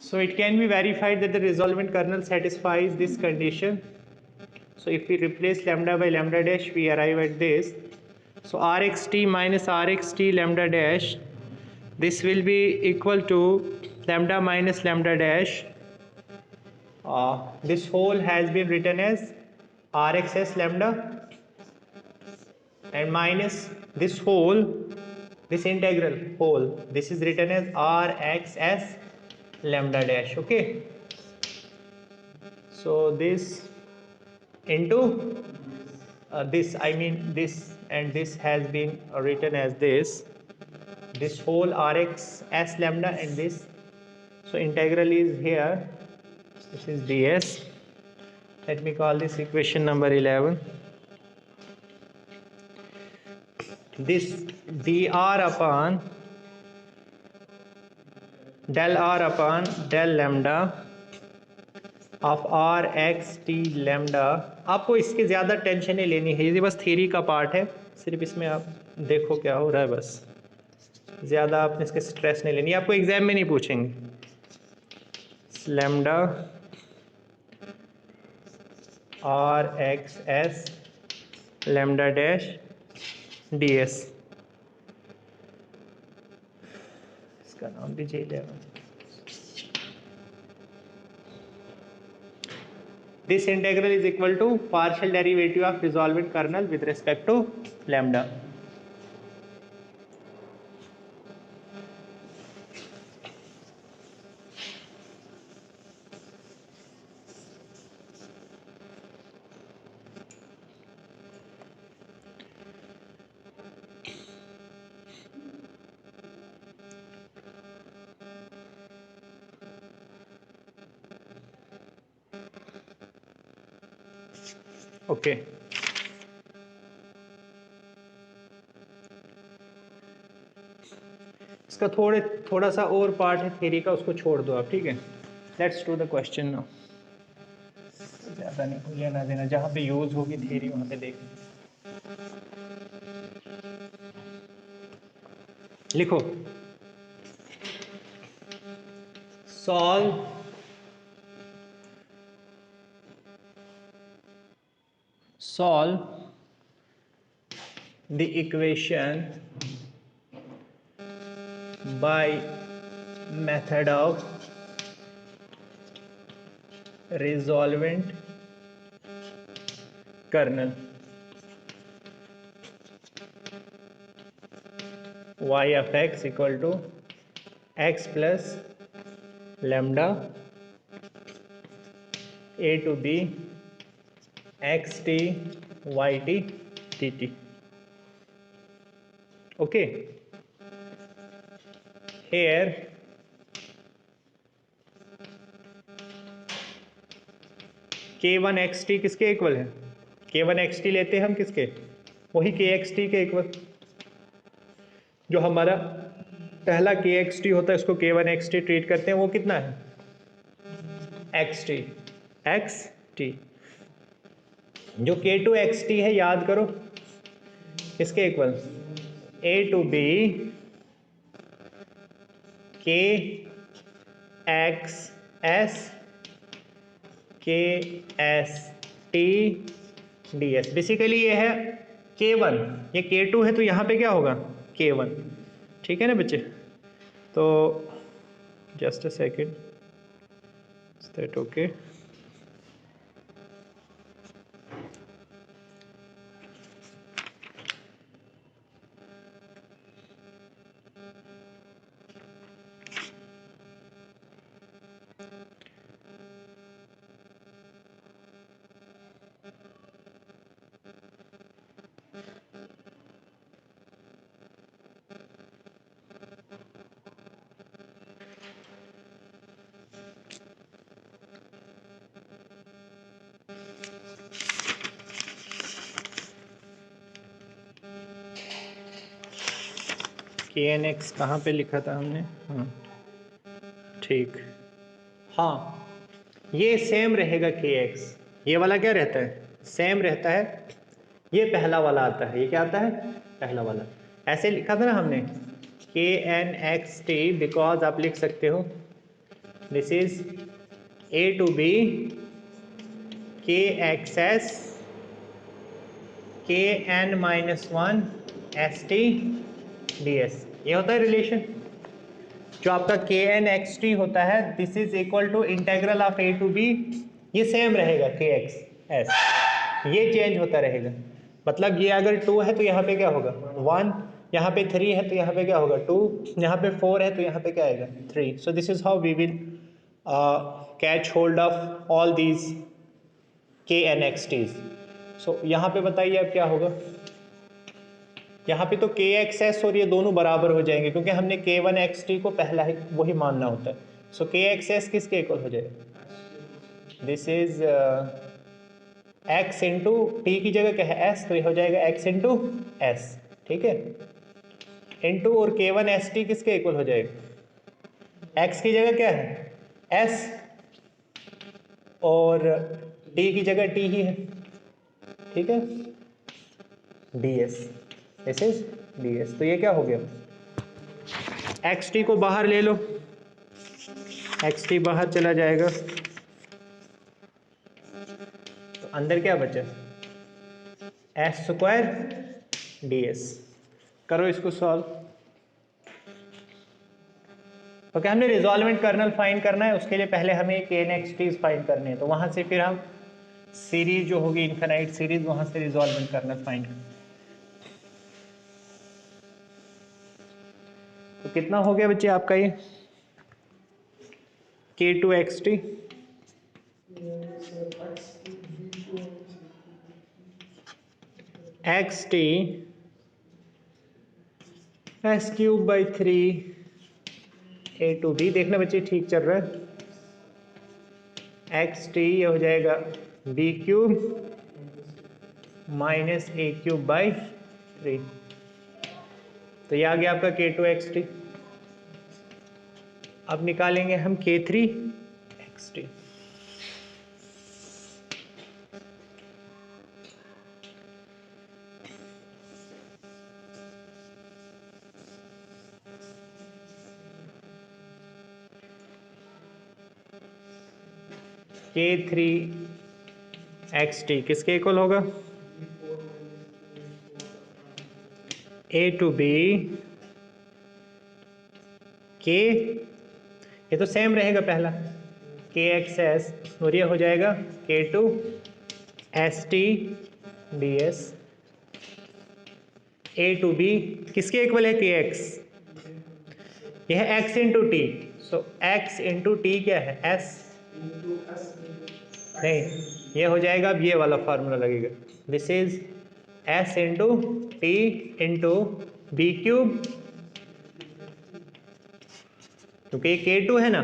So it can be verified that the resolvent kernel satisfies this condition. So if we replace lambda by lambda dash, we arrive at this. So rxt minus rxt lambda dash, this will be equal to lambda minus lambda dash. This whole has been written as rxs lambda, and minus this whole, this integral whole, this is written as rxs lambda dash. Okay, so this into this, I mean this, and this has been written as this whole rx s lambda and this. So integral is here, this is ds. Let me call this equation number 11. This dr upon del r upon del lambda of r x t lambda. आपको इसकी ज़्यादा tension नहीं लेनी है, ये बस theory का part है, सिर्फ इसमें आप देखो क्या हो रहा है, बस ज़्यादा आपने इसके स्ट्रेस नहीं लेनी, आपको एग्जाम में नहीं पूछेंगे. Lambda r x s lambda dash d s, इसका नाम दीजिए 11. This integral is equal to partial derivative of resolvent kernel with respect to lambda. Okay इसका थोड़ा सा और पार्ट है थ्योरी का, उसको छोड़ दो आप, ठीक है. Let's do the question now. ज़्यादा नहीं कोई लेना देना, जहाँ पे यूज होगी थ्योरी वहाँ पे देख लिखो. solve the equation by method of resolvent kernel. Y of x equal to x plus lambda a to b xt yt dt. Okay, here k1 xt किसके इक्वल है? k1 xt लेते हैं हम किसके? वही kxt के इक्वल. जो हमारा पहला kxt होता है उसको k1 xt ट्रीट करते हैं, वो कितना है? xt. जो k2 xt है याद करो किसके equal? a to b k x s k s t ds. Basically ये है k1, ये k2 है, तो यहाँ पे क्या होगा? k1. ठीक है ना बच्चे? तो just a second, is that okay? kn(x) कहाँ पे लिखा था हमने? हाँ ठीक, हाँ ये सेम रहेगा kx. ये वाला क्या रहता है? सेम रहता है. ये पहला वाला आता है, ये क्या आता है? पहला वाला. ऐसे लिखा था ना हमने kn(xt) बिकॉज आप लिख सकते हो this is a to b K x s K n minus one s t d s. ये होता है रिलेशन। जो आपका के एन एक्स टी होता है this is equal to integral of a to b, ये सेम रहेगा के एक्स एस, ये चेंज होता रहेगा। मतलब ये अगर 2 है तो यहाँ पे क्या होगा 1, यहाँ पे 3 है तो यहाँ पे क्या होगा 2, यहाँ पे 4 है तो यहाँ पे क्या आएगा 3। So this is how we will catch hold of all these K n x t's. So यहाँ पे बताइए अब क्या होगा। यहाँ पे तो के एक्स एस और ये दोनों बराबर हो जाएंगे क्योंकि हमने के वन एक्स टी को पहला ही वही मानना होता है। सो के एक्स एस किसके इक्वल हो जाएगा, this is x into T की जगह क्या है एस, तो ये हो जाएगा एक्स इंटू एस, ठीक है। इंटू और के वन एस टी किसके इक्वल हो जाएगा, एक्स की जगह क्या है एस और टी की जगह टी ही है, ठीक है। D S, this is D S. तो ये क्या हो गया, एक्स टी को बाहर ले लो, एक्स टी बाहर चला जाएगा तो अंदर क्या बचा एस स्क्वायर डी एस। करो इसको सॉल्व। ओके, हमने रिजॉल्वेंट कर्नल फाइंड करना है, उसके लिए पहले हमें के एन एक्स टीज फाइंड करने हैं, तो वहां से फिर हम सीरीज जो होगी इनफाइनाइट सीरीज वहां से रिजॉल्वेंट कर्नल फाइंड। तो कितना हो गया बच्चे आपका ये K two x t, x t s cube by 3 a to b. देखना बच्चे ठीक चल रहा है, एक्स टी ये हो जाएगा b cube minus a cube by 3। तो ये आ गया आपका के टू एक्स टी। अब निकालेंगे हम के थ्री एक्स टी। के थ्री एक्स टी किसके इक्वल होगा, ए टू बी के, ये तो सेम रहेगा पहला के एक्स एस, और ये हो जाएगा K two s t d s. A to b किसके इक्वल है के एक्स, यह है x into t, so x into t क्या है एस, नहीं ये हो जाएगा, अब ये वाला फार्मूला लगेगा, this is s into t into b cube, क्योंकि ये के टू है ना,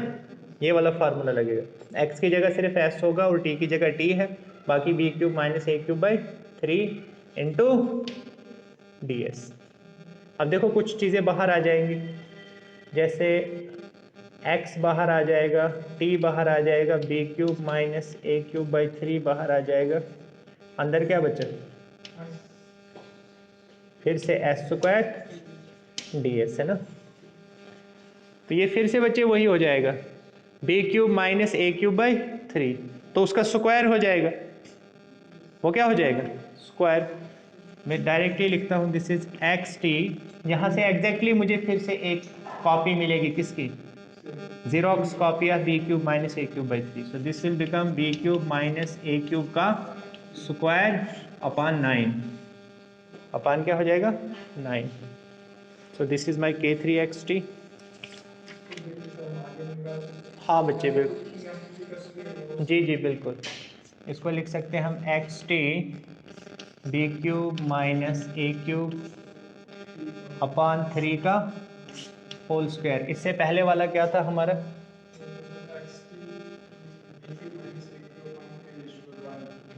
ये वाला फार्मूला लगेगा। एक्स की जगह सिर्फ एस होगा और टी की जगह टी है, बाकी b cube minus a cube by 3 into d s. अब देखो कुछ चीज़ें बाहर आ जाएंगी, जैसे x बाहर आ जाएगा, t बाहर आ जाएगा, b cube minus a cube by 3 बाहर आ जाएगा, अंदर क्या बचा फिर से एस स्क्वायर डी एस है ना। तो ये फिर से बच्चे वही हो जाएगा b cube minus a cube by 3, तो उसका स्क्वायर हो जाएगा, वो क्या हो जाएगा स्क्वायर। मैं डायरेक्टली लिखता हूँ दिस इज एक्स टी, यहाँ से एग्जैक्टली मुझे फिर से एक कॉपी मिलेगी किसकी, xerox copy of b cube minus a cube by 3। So this will become b cube minus a cube का स्क्वायर अपॉन 9, अपॉन क्या हो जाएगा 9। सो दिस इज माई के थ्री एक्स टी। हाँ बच्चे बिल्कुल, जी जी बिल्कुल, इसको लिख सकते हैं हम x t b cube minus a cube upon 3 का होल स्क्वायर। इससे पहले वाला क्या था हमारा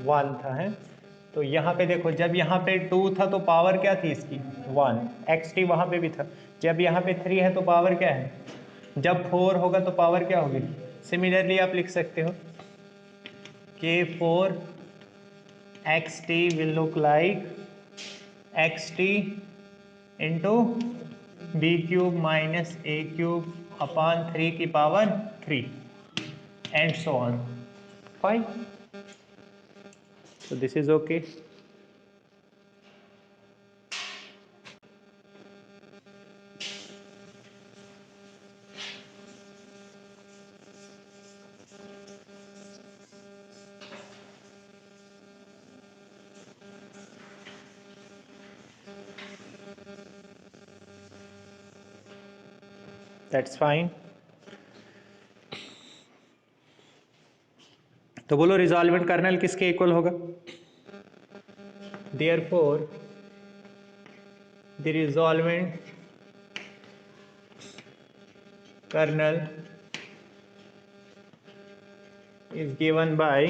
1 था, है। तो यहाँ पे देखो जब यहाँ पे 2 था तो पावर क्या थी इसकी 1, एक्स टी वहाँ पे भी था। जब यहाँ पे 3 है तो पावर क्या है, जब 4 होगा तो पावर क्या होगी। सिमिलरली आप लिख सकते हो K 4 x t will look like x t into b cube minus a cube upon 3 की power 3। and so on. Fine. So this is okay. That's fine. तो बोलो रिजॉल्वेंट कर्नल किसके इक्वल होगा? Therefore the resolvent kernel is given by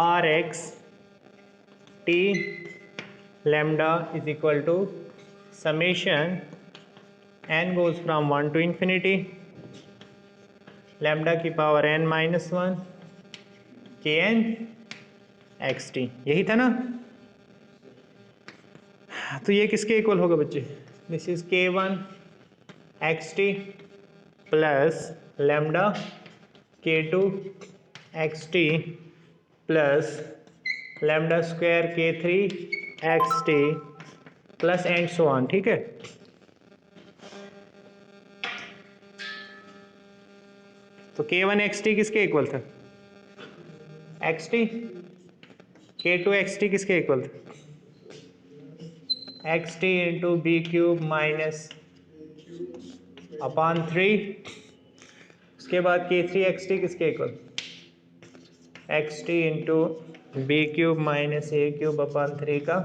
Rx t lambda is equal to summation n goes from 1 to infinity lambda की power n minus 1 kn xt. यही था ना? तो ये किसके इक्वल होगा बच्चे? This is k1 xt plus lambda k2 xt plus lambda square k3 xt plus and so on. ठीक है. तो k1 xt किसके इक्वल था? xt. k2 xt किसके इक्वल था? xt into b cube minus upon 3. उसके बाद k3 xt किसके equal? xt into b cube minus a cube upon 3 का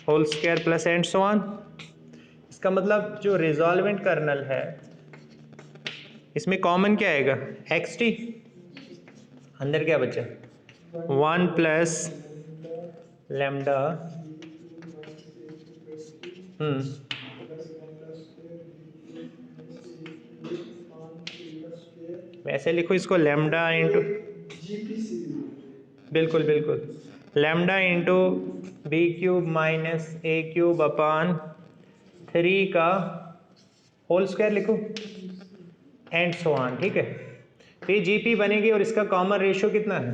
whole square plus and so on. इसका मतलब जो रिजॉल्वेंट कर्नल है इसमें कॉमन क्या आएगा? xt. अंदर क्या बचा? 1 प्लस लैम्डा वैसे लिखो इसको लैम्डा इंटू, बिल्कुल बिल्कुल, lambda into b cube minus a cube upon 3 का होल स्क्वायर लिखो एंड सो ऑन. ठीक है. तो ये जीपी बनेगी और इसका कॉमन रेशियो कितना है?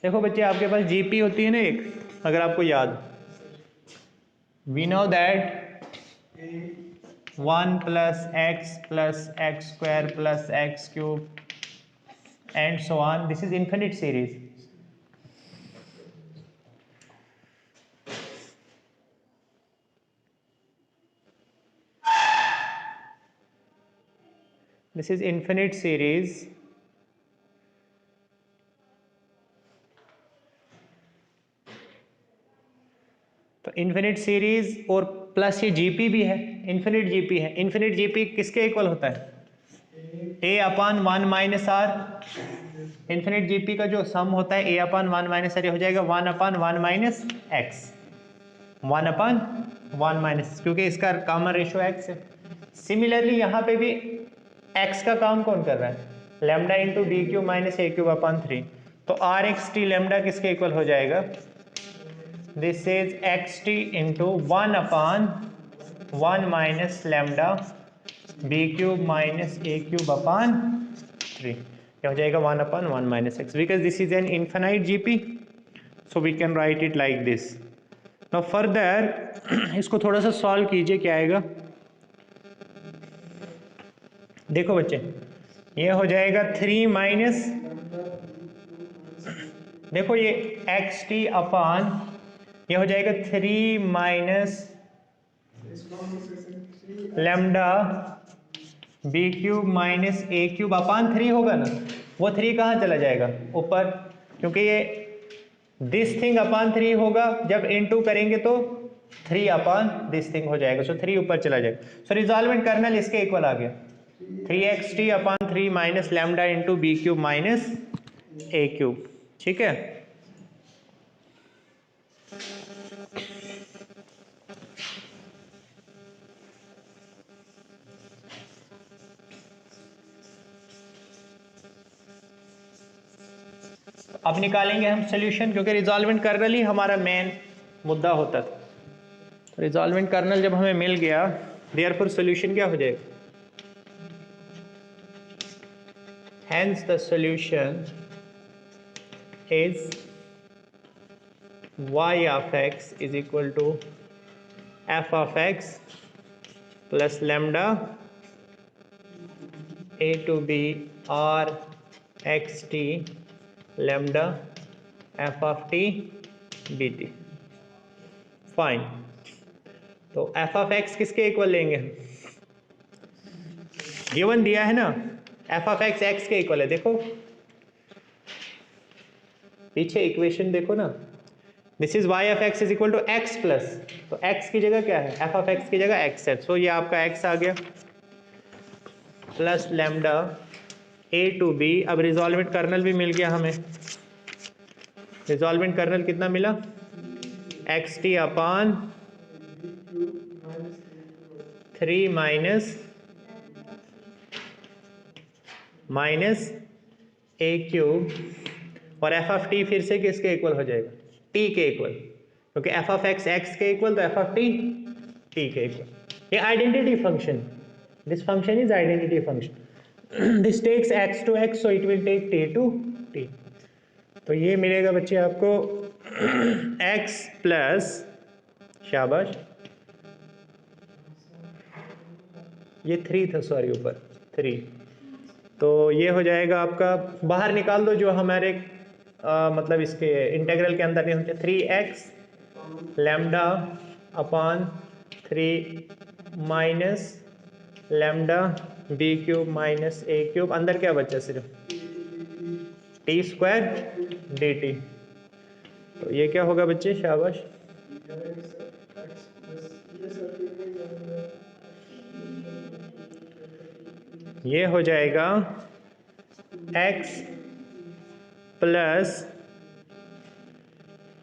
देखो बच्चे आपके पास जीपी होती है ना एक, अगर आपको याद, we know that 1 plus x square plus x cube and so on. This is infinite series. This is infinite series तो इन्फिनिट सीरीज और प्लस ये जीपी भी है, इन्फिनिट जीपी है. इन्फिनिट जीपी किसके इक्वल होता है? A upon 1 minus r. Infinite GP का जो सम होता है ए अपॉन 1 माइनस आर, ये हो जाएगा 1 upon 1 minus x. 1 upon 1 minus, क्योंकि इसका कॉमन रेशियो एक्स है. सिमिलरली यहाँ पे भी एक्स का काम कौन कर रहा है? Lambda into b cube minus a cube upon 3. तो आर एक्स टी लैम्डा किसके इक्वल हो जाएगा? This is x t into 1 upon 1 minus lambda b cube minus a cube upon 3. क्या हो जाएगा? 1 upon 1 minus x. Because this is an infinite GP, so we can write it like this. Now further इसको थोड़ा सा solve कीजिए, क्या आएगा? देखो बच्चे, ये हो जाएगा 3 माइनस, देखो ये एक्स टी अपॉन, ये हो जाएगा 3 minus lambda b cube minus a cube upon 3 होगा ना. वो 3 कहाँ चला जाएगा? ऊपर, क्योंकि ये दिस थिंग अपॉन 3 होगा. जब इनटू करेंगे तो 3 अपॉन दिस थिंग हो जाएगा. सो 3 ऊपर चला जाएगा. सो रिजॉल्वेंट कर्नल इसके इक्वल आ गया 3xt upon 3 minus lambda into b cube minus a cube. ठीक है. अब निकालेंगे हम सोल्यूशन, क्योंकि रिजॉल्वेंट कर्नल ही हमारा मेन मुद्दा होता था. रिजॉल्वेंट कर्नल जब हमें मिल गया, देयरफॉर सॉल्यूशन क्या हो जाएगा? Hence the solution is y of x is equal to f of x plus lambda a to b r x t lambda f of t dt. Fine. तो f of x किसके equal लेंगे? Given दिया है ना, f of x x के equal है. देखो पीछे इक्वेशन देखो ना, this is y of x is equal to x plus, तो x की जगह क्या है? f of x की जगह x है. सो ये आपका x आ गया plus lambda a to b. अब रिजॉल्वेंट कर्नल भी मिल गया हमें. रिजॉल्वेंट कर्नल कितना मिला? X T upon 3 minus a cube. और एफ ऑफ टी फिर से किसके इक्वल हो जाएगा? टी के इक्वल, क्योंकि एफ ऑफ एक्स एक्स के इक्वल तो एफ ऑफ टी टी के इक्वल. ये identity function, this function is identity function. This takes x to x, so it will take t to t. तो ये मिलेगा बच्चे आपको x प्लस, शाबाश, ये 3 था, सॉरी ऊपर 3. तो ये हो जाएगा आपका, बाहर निकाल दो जो हमारे मतलब इसके इंटीग्रल के अंदर नहीं होते. 3x lambda upon 3 minus lambda b cube minus a cube. अंदर क्या बचा? सिर्फ टी स्क्वायर डी टी. तो ये क्या होगा बच्चे? शाबाश, ये हो जाएगा x प्लस,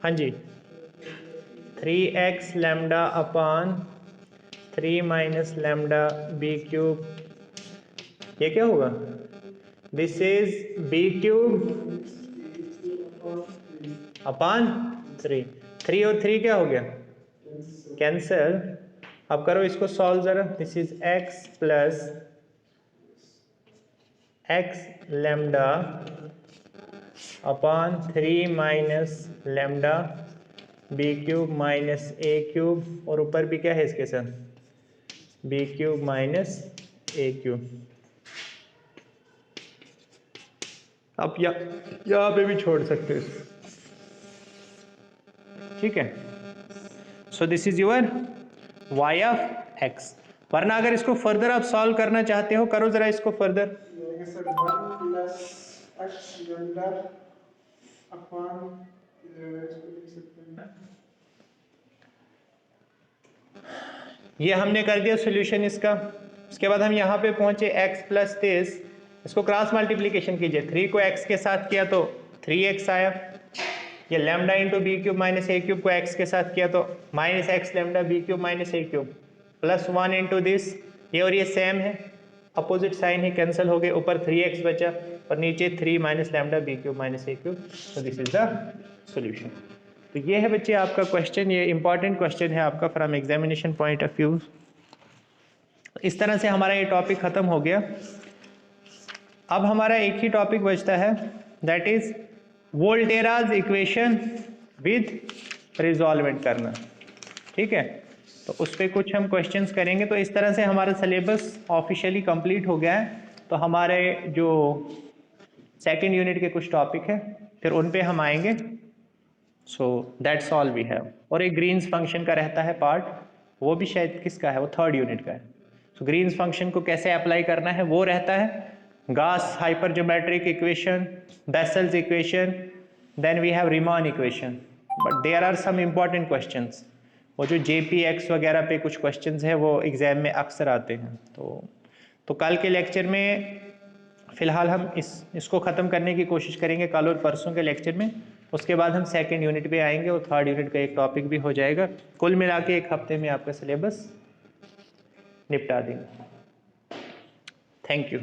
हाँ जी, 3x lambda upon 3 minus lambda b cube. ये क्या होगा? This is b cube upon 3. 3 और 3 क्या हो गया? कैंसल. अब करो इसको सॉल्व जरा. This is x plus x lambda upon 3 minus lambda b cube minus a cube. और ऊपर भी क्या है इसके साथ? B cube minus a cube. आप यहाँ पे भी छोड़ सकते हो, ठीक है. So this is your y of x. वरना अगर इसको फर्दर आप सॉल्व करना चाहते हो, करो जरा इसको फर्दर. ये हमने कर दिया सॉल्यूशन इसका. उसके बाद हम यहाँ पे पहुंचे x प्लस 23. इसको क्रॉस मल्टीप्लिकेशन कीजिए. 3 को x के साथ किया तो 3x आया. ये lambda into b cube minus a cube को x के साथ किया तो minus x lambda b cube minus a cube plus 1 into this. ये और ये सेम है, अपोजिट साइन ही कैंसिल हो गए. ऊपर 3x बचा और नीचे 3 minus lambda b cube minus a cube. तो दिस इज द सॉल्यूशन. तो ये है बच्चे आपका क्वेश्चन. ये इंपॉर्टेंट क्वेश्चन है आपका from examination point of view. इस तरह से हमारा ये टॉपिक ख़त्म हो गया. अब हमारा एक ही टॉपिक बचता है, that is Volterra's equation with resolvent kernel. ठीक है, तो उस पर कुछ हम क्वेश्चंस करेंगे. तो इस तरह से हमारा सिलेबस ऑफिशियली कंप्लीट हो गया है. तो हमारे जो सेकंड यूनिट के कुछ टॉपिक है फिर उन पे हम आएंगे. So that's all we have. और एक ग्रीन्स फंक्शन का रहता है पार्ट, वो भी शायद किसका है, वो थर्ड यूनिट का है. सो ग्रीन्स फंक्शन को कैसे अप्लाई करना है वो रहता है. Gauss hypergeometric equation, Bessel's equation, then we have Riemann equation. But there are some important questions. वो जो JPX वगैरह पे कुछ questions है वो एग्जाम में अक्सर आते हैं. तो कल के लेक्चर में फ़िलहाल हम इसको ख़त्म करने की कोशिश करेंगे कल और परसों के लेक्चर में. उसके बाद हम सेकेंड यूनिट पे आएंगे और थर्ड यूनिट का एक टॉपिक भी हो जाएगा. कुल मिला के एक हफ्ते में आपका सिलेबस निपटा देंगे. Thank you.